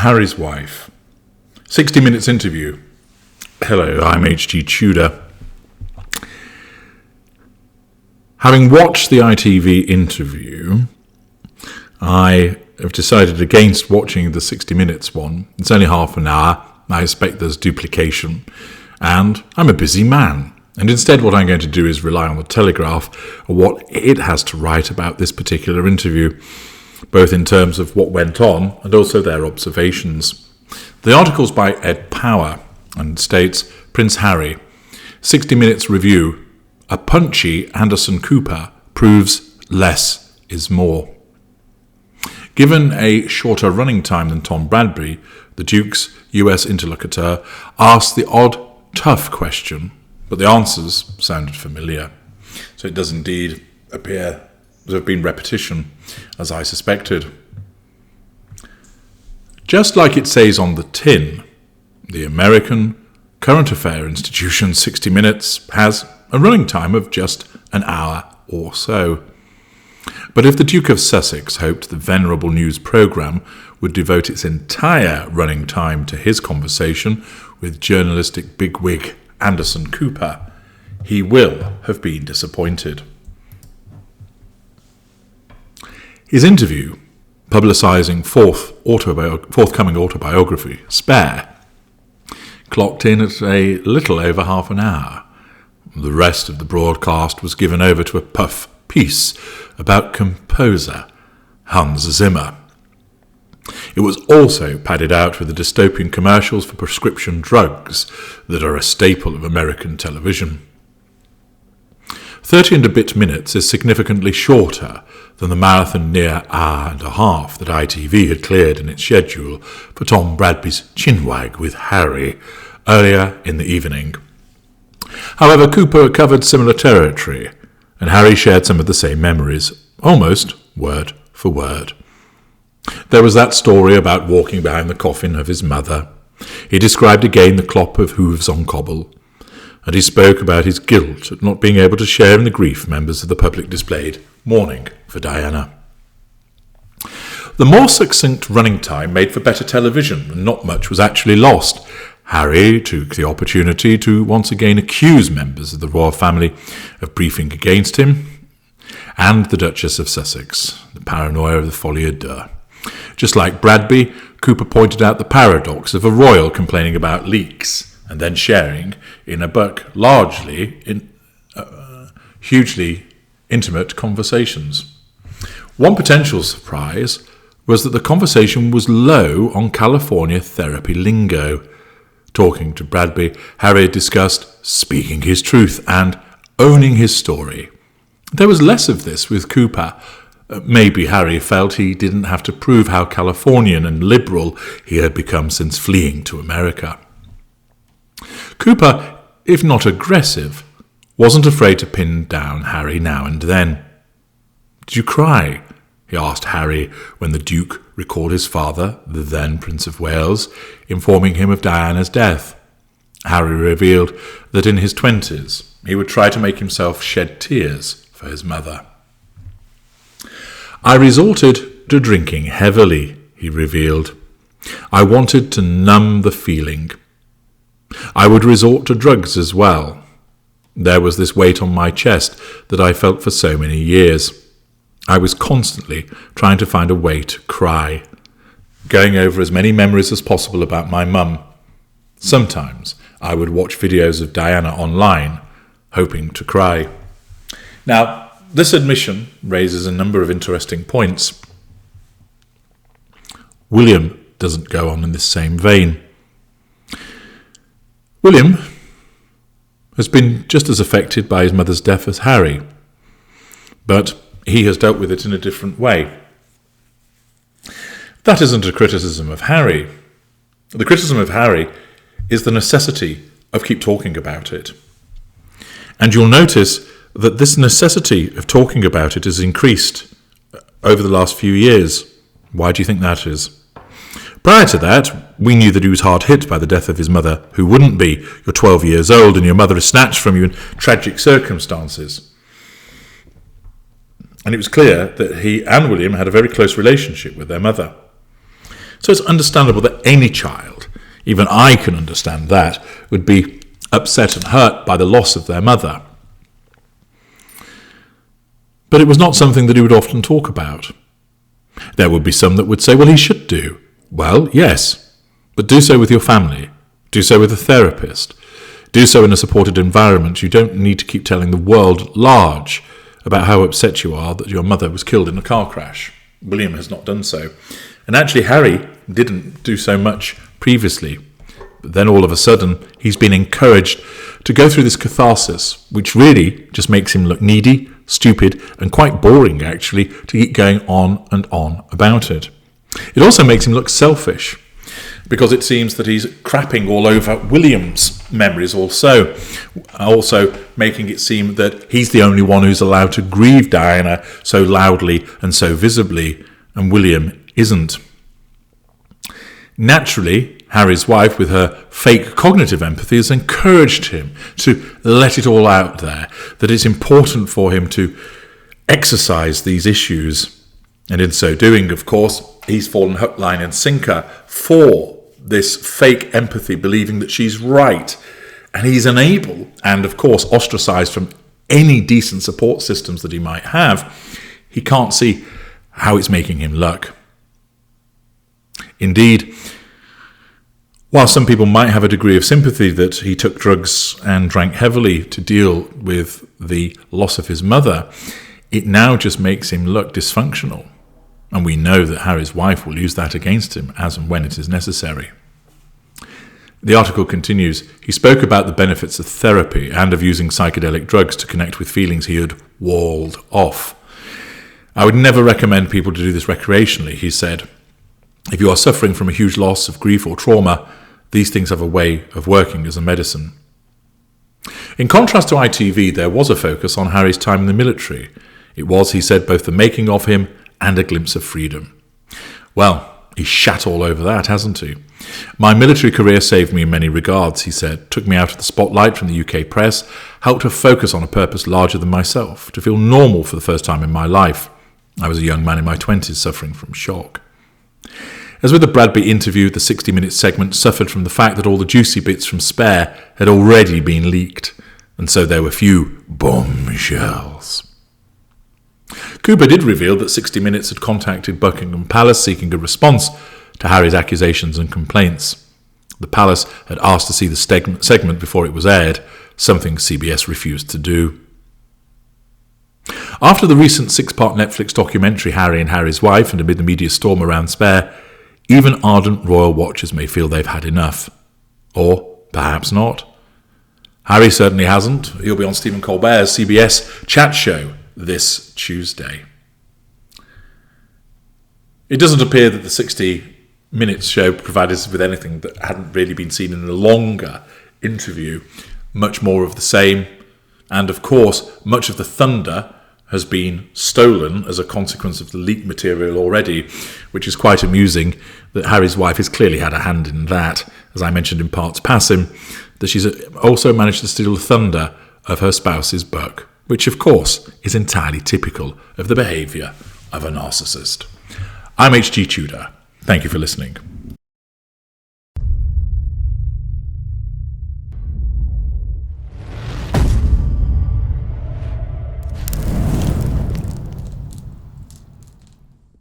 Harry's wife. 60 Minutes interview. Hello, I'm H.G. Tudor. Having watched the ITV interview, I have decided against watching the 60 Minutes one. It's only half an hour. I expect there's duplication. And I'm a busy man. And instead what I'm going to do is rely on the Telegraph or what it has to write about this particular interview, both in terms of what went on and also their observations. The article's by Ed Power and states, Prince Harry, 60 Minutes review, a punchy Anderson Cooper proves less is more. Given a shorter running time than Tom Bradby, the Duke's US interlocutor asked the odd, tough question, but the answers sounded familiar. So it does indeed appear to have been repetition, as I suspected. Just like it says on the tin, the American current affair institution 60 Minutes has a running time of just an hour or so. But if the Duke of Sussex hoped the venerable news programme would devote its entire running time to his conversation with journalistic bigwig Anderson Cooper, he will have been disappointed. His interview, publicising forthcoming autobiography, Spare, clocked in at a little over half an hour. The rest of the broadcast was given over to a puff piece about composer Hans Zimmer. It was also padded out with the dystopian commercials for prescription drugs that are a staple of American television. 30 and a bit minutes is significantly shorter than the marathon near hour and a half that ITV had cleared in its schedule for Tom Bradby's chinwag with Harry earlier in the evening. However, Cooper covered similar territory, and Harry shared some of the same memories, almost word for word. There was that story about walking behind the coffin of his mother. He described again the clop of hooves on cobble, and he spoke about his guilt at not being able to share in the grief members of the public displayed mourning for Diana. The more succinct running time made for better television, and not much was actually lost. Harry took the opportunity to once again accuse members of the royal family of briefing against him, and the Duchess of Sussex, the paranoia of the folie à deux. Just like Bradby, Cooper pointed out the paradox of a royal complaining about leaks and then sharing in a book largely in hugely intimate conversations. One potential surprise was that the conversation was low on California therapy lingo. Talking to Bradby, Harry discussed speaking his truth and owning his story. There was less of this with Cooper. Maybe Harry felt he didn't have to prove how Californian and liberal he had become since fleeing to America. Cooper, if not aggressive, wasn't afraid to pin down Harry now and then. "Did you cry?" he asked Harry when the Duke recalled his father, the then Prince of Wales, informing him of Diana's death. Harry revealed that in his 20s he would try to make himself shed tears for his mother. "I resorted to drinking heavily," he revealed. "I wanted to numb the feeling. I would resort to drugs as well. There was this weight on my chest that I felt for so many years. I was constantly trying to find a way to cry, going over as many memories as possible about my mum. Sometimes I would watch videos of Diana online, hoping to cry." Now, this admission raises a number of interesting points. William doesn't go on in this same vein. William has been just as affected by his mother's death as Harry, but he has dealt with it in a different way. That isn't a criticism of Harry. The criticism of Harry is the necessity of keep talking about it. And you'll notice that this necessity of talking about it has increased over the last few years. Why do you think that is? Prior to that, we knew that he was hard hit by the death of his mother. Who wouldn't be? You're 12 years old and your mother is snatched from you in tragic circumstances. And it was clear that he and William had a very close relationship with their mother. So it's understandable that any child, even I can understand that, would be upset and hurt by the loss of their mother. But it was not something that he would often talk about. There would be some that would say, well, he should do. Well, yes, but do so with your family. Do so with a therapist. Do so in a supported environment. You don't need to keep telling the world large about how upset you are that your mother was killed in a car crash. William has not done so. And actually, Harry didn't do so much previously. But then all of a sudden, he's been encouraged to go through this catharsis, which really just makes him look needy, stupid, and quite boring, actually, to keep going on and on about it. It also makes him look selfish, because it seems that he's crapping all over William's memories also making it seem that he's the only one who's allowed to grieve Diana so loudly and so visibly, and William isn't. Naturally, Harry's wife, with her fake cognitive empathy, has encouraged him to let it all out there, that it's important for him to exercise these issues. And in so doing, of course, he's fallen hook, line and sinker for this fake empathy, believing that she's right. And he's unable, and of course ostracised from any decent support systems that he might have. He can't see how it's making him look. Indeed, while some people might have a degree of sympathy that he took drugs and drank heavily to deal with the loss of his mother, it now just makes him look dysfunctional. And we know that Harry's wife will use that against him as and when it is necessary. The article continues, he spoke about the benefits of therapy and of using psychedelic drugs to connect with feelings he had walled off. I would never recommend people to do this recreationally, he said. If you are suffering from a huge loss of grief or trauma, these things have a way of working as a medicine. In contrast to ITV, there was a focus on Harry's time in the military. It was, he said, both the making of him and a glimpse of freedom. Well, he's shat all over that, hasn't he? My military career saved me in many regards, he said, took me out of the spotlight from the UK press, helped to focus on a purpose larger than myself, to feel normal for the first time in my life. I was a young man in my 20s suffering from shock. As with the Bradby interview, the 60-minute segment suffered from the fact that all the juicy bits from Spare had already been leaked, and so there were few bombshells. Cooper did reveal that 60 Minutes had contacted Buckingham Palace seeking a response to Harry's accusations and complaints. The Palace had asked to see the segment before it was aired, something CBS refused to do. After the recent 6-part Netflix documentary Harry and Harry's Wife, and amid the media storm around Spare, even ardent royal watchers may feel they've had enough. Or perhaps not. Harry certainly hasn't. He'll be on Stephen Colbert's CBS chat show this Tuesday. It doesn't appear that the 60 Minutes show provided us with anything that hadn't really been seen in a longer interview. Much more of the same. And of course, much of the thunder has been stolen as a consequence of the leaked material already, which is quite amusing that Harry's wife has clearly had a hand in that, as I mentioned in parts passing, that she's also managed to steal the thunder of her spouse's buck, which of course is entirely typical of the behaviour of a narcissist. I'm H.G. Tudor. Thank you for listening.